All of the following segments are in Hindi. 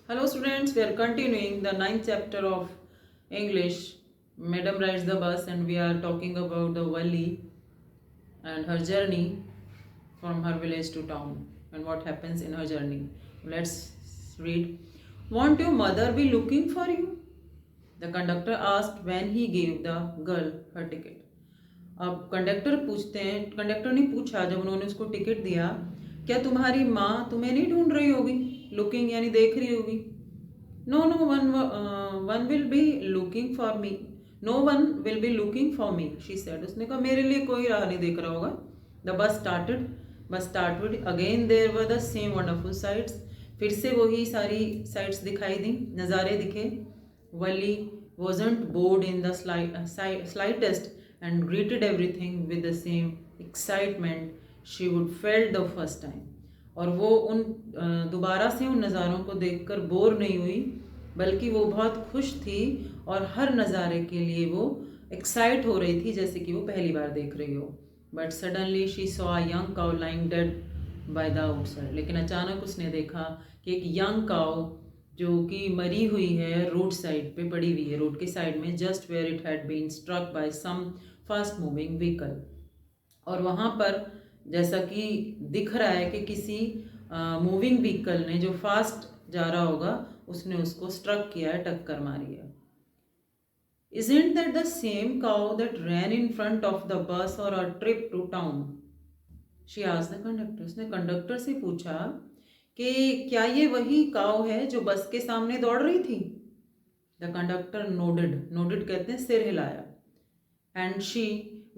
Hello students, we are continuing the ninth chapter of English. Madam rides the bus and we are talking about the Wali and her journey from her village to town and what happens in her journey. Let's read. Won't your mother be looking for you? The conductor asked when he gave the girl her ticket. अब कंडक्टर ने पूछा जब उन्होंने उसको टिकट दिया, क्या तुम्हारी माँ तुम्हें नहीं ढूंढ रही होगी? लुकिंग यानी देख रही होगी. No no one will be looking for me. No one will be looking for me, she said. उसने कहा मेरे लिए कोई राह नहीं देख रहा होगा. The bus started again. There were the same wonderful sights. फिर से वही सारी साइट्स दिखाई दी, नज़ारे दिखे. वली wasn't bored in the slightest and greeted everything with the same excitement she would felt the first time. और वो उन दोबारा से उन नज़ारों को देखकर बोर नहीं हुई, बल्कि वो बहुत खुश थी और हर नज़ारे के लिए वो एक्साइट हो रही थी जैसे कि वो पहली बार देख रही हो. But suddenly she saw a young cow lying dead by the outside. लेकिन अचानक उसने देखा कि एक यंग काउ जो कि मरी हुई है रोड साइड पे पड़ी हुई है, रोड के साइड में, just where it had been struck by some fast moving vehicle. और वहाँ पर जैसा कि दिख रहा है कि किसी मूविंग व्हीकल ने जो फास्ट जा रहा होगा उसने उसको स्ट्रक किया है, टक्कर मारी है. Isn't that the same cow that ran in front of the bus or a trip to town? She asked the conductor. उसने कंडक्टर से पूछा कि क्या ये वही काव है जो बस के सामने दौड़ रही थी. द कंडक्टर नोडेड कहते हैं सिर हिलाया. And she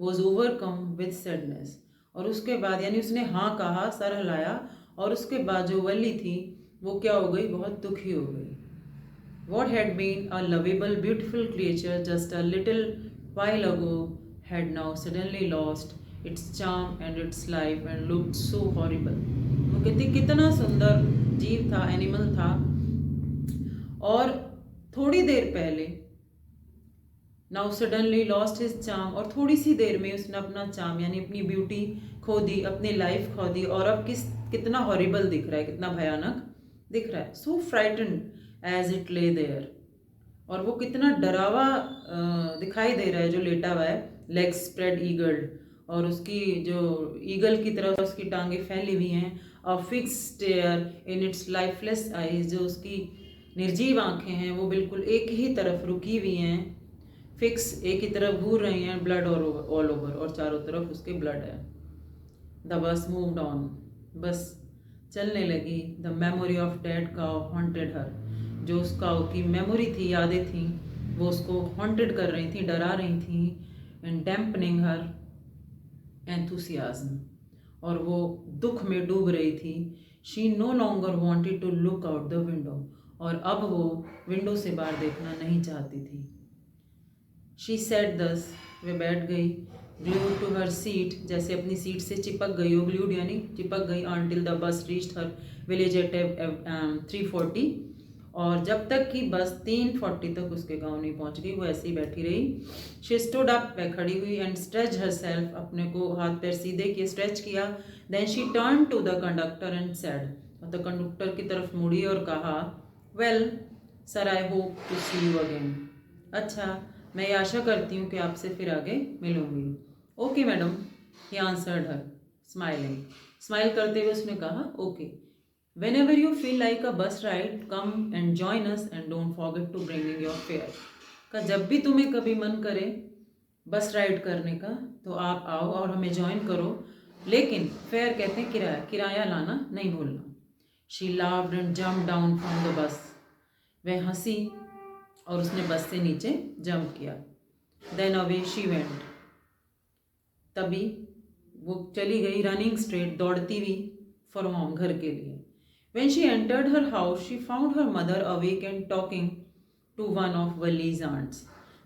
was overcome with sadness. और उसके बाद यानी उसने हाँ कहा, सर हिलाया, और उसके बाद जो वली थी वो क्या हो गई, बहुत दुखी हो गई. What had been a lovable beautiful creature just a little while ago had now suddenly lost its charm and its life and looked so horrible. वो कहती कितना सुंदर जीव था, एनिमल था, और थोड़ी देर पहले now suddenly lost his charm, और थोड़ी सी देर में उसने अपना चार्म यानी अपनी ब्यूटी खो दी, अपनी लाइफ खो दी, और अब कितना हॉरिबल दिख रहा है, कितना भयानक दिख रहा है. So frightened as it lay there. और वो कितना डरावा दिखाई दे रहा है जो लेटा हुआ है, लेग्स स्प्रेड ईगल्ड, और उसकी जो ईगल की तरह उसकी टांगें फैली हुई हैं. A fix stare in its lifeless eyes, जो उसकी निर्जीव आंखें हैं वो बिल्कुल एक ही तरफ रुकी हुई हैं, फिक्स एक ही तरफ घूर रही हैं. ब्लड और ऑल ओवर, और चारों तरफ उसके ब्लड है. The bus moved on. Bus चलने लगी. The memory of dead cow haunted her. जो उस काउ की मेमोरी थी, यादें थी, वो उसको हॉन्टेड कर रही थी, डरा रही थी. And dampening her enthusiasm. और वो दुख में डूब रही थी. She no longer wanted to look out the window. और अब वो विंडो से बाहर देखना नहीं चाहती थी. शी सेट दस. वे बैठ गई. ग्लूड टू हर सीट, जैसे अपनी सीट से चिपक गई हो. ग्लूड यानी चिपक गई. Until the bus reached her village at 3:40. और जब तक कि बस 3:40 तक उसके गांव नहीं पहुंच गई, वो ऐसे ही बैठी रही. शी स्टूड अप, वह खड़ी हुई. एंड स्ट्रेच हर सेल्फ, अपने को हाथ पैर सीधे किए, स्ट्रेच किया. Then she turn to the conductor and said. और द कंडक्टर की तरफ मुड़ी और कहा, well sir, I hope to see you again. अच्छा, मैं ये आशा करती हूँ कि आपसे फिर आगे मिलूंगी. Okay madam, he answered her smiling. Smile करते हुए उसने कहा, okay. Whenever you feel like a bus ride, come and join us and don't forget to bring in your fare. का जब भी तुम्हें कभी मन करे बस राइड करने का तो आप आओ और हमें ज्वाइन करो, लेकिन फेयर कहते हैं किराया, किराया लाना नहीं भूलना. She laughed and jumped down from the bus. वह हंसी और उसने बस से नीचे जंप किया. Then away she went. तभी वो चली गई, रनिंग स्ट्रेट, दौड़ती हुई, फॉर होम, घर के लिए. When she entered her house, she found her mother awake and talking to one of Vali's aunts.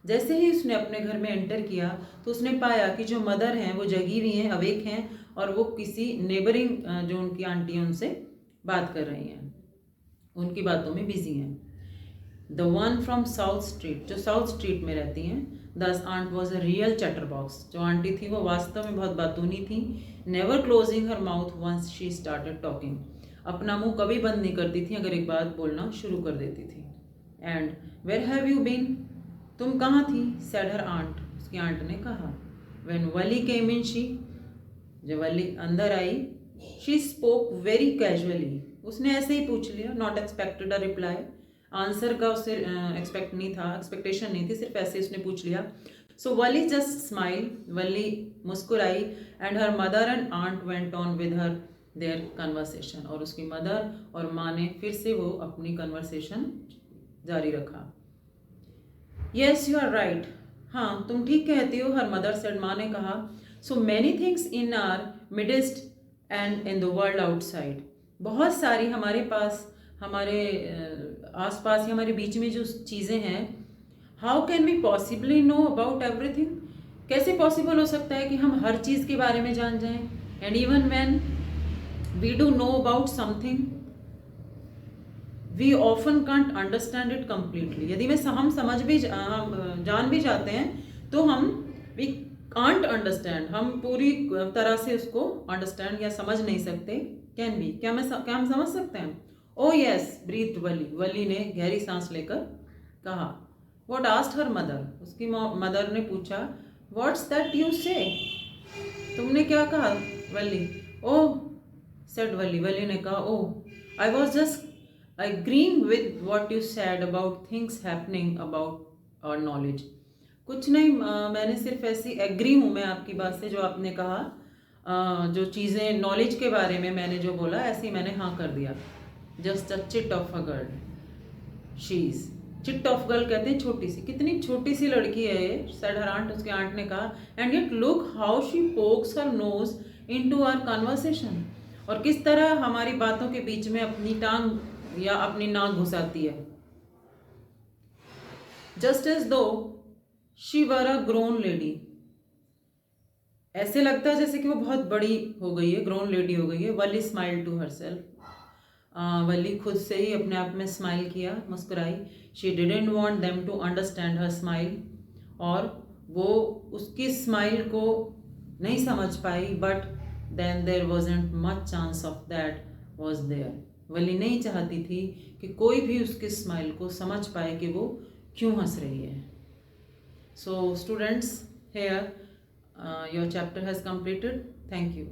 जैसे ही उसने अपने घर में एंटर किया तो उसने पाया कि जो मदर हैं वो जगी हुई हैं, अवेक हैं, और वो किसी नेबरिंग जो उनकी आंटी हैं उनसे बात कर रही हैं, उनकी बातों में बिजी हैं. The one from South Street, जो साउथ स्ट्रीट में रहती हैं. This aunt was a real chatter box. जो आंटी थी वो वास्तव में बहुत बातूनी थी. Never closing her mouth once she started talking. अपना मुंह कभी बंद नहीं करती थी अगर एक बात बोलना शुरू कर देती थी। And where have you been, तुम कहाँ थी, सेड हर आंट, उसकी आंट ने कहा। When Wali came in she, जब वली अंदर आई, शी स्पोक वेरी कैजुअली, उसने ऐसे ही पूछ लिया, not expected a reply, answer का उससे एक्सपेक्ट नहीं था, एक्सपेक्टेशन नहीं थी, सिर्फ ऐसे उसने पूछ लिया। सो वली जस्ट स्माइल, वली मुस्कुराई, and her mother and aunt went on with her their conversation, और उसकी मदर और माँ ने फिर से वो अपनी कन्वर्सेशन जारी रखा। येस यू आर राइट, हाँ तुम ठीक कहती हो, हर मदर सेड, माँ ने कहा। So many things in our midst and in the world outside, बहुत सारी हमारे पास, हमारे आसपास या हमारे बीच में जो चीज़ें हैं, how can we possibly know about everything, कैसे पॉसिबल हो सकता है कि हम हर चीज़ के बारे में जान जाएं। And even when we do know about something, we often can't understand it completely, यदि हम समझ भी जान भी जाते हैं तो हम वी कांट अंडरस्टैंड, हम पूरी तरह से उसको अंडरस्टैंड या समझ नहीं सकते। कैन बी, क्या हम समझ सकते हैं। ओ यस ब्रीथ वली, वली ने गहरी सांस लेकर कहा। व्हाट आस्क्ड हर मदर, उसकी मदर ने पूछा। व्हाट्स दैट यू से, तुमने क्या कहा वली। ओह सेड वली, वली ने कहा, oh I was just agreeing with what you said about things happening about our knowledge, कुछ नहीं, मैंने सिर्फ ऐसी एग्री हूँ मैं आपकी बात से, जो आपने कहा, जो चीज़ें नॉलेज के बारे में मैंने जो बोला, ऐसे ही मैंने हाँ कर दिया। Just a chit of a girl, शीज, chit of girl कहते हैं छोटी सी, कितनी छोटी सी लड़की है ये, सेड हर आंट, उसके आंट ने कहा। And yet look how she pokes her nose into our conversation, और किस तरह हमारी बातों के बीच में अपनी टांग या अपनी नाक घुसाती है। जस्ट एज दो she were a grown lady, ऐसे लगता है जैसे कि वो बहुत बड़ी हो गई है, ग्रोन लेडी हो गई है। Wali smile to herself, Wali खुद से ही अपने आप में स्माइल किया, मुस्कुराई। She didn't want them to understand her smile, और वो उसकी स्माइल को नहीं समझ पाई। But then there wasn't much chance of that was there, Wali नहीं चाहती थी कि कोई भी उसके स्माइल को समझ पाए कि वो क्यों हंस रही है। So students, here your chapter has completed. Thank you.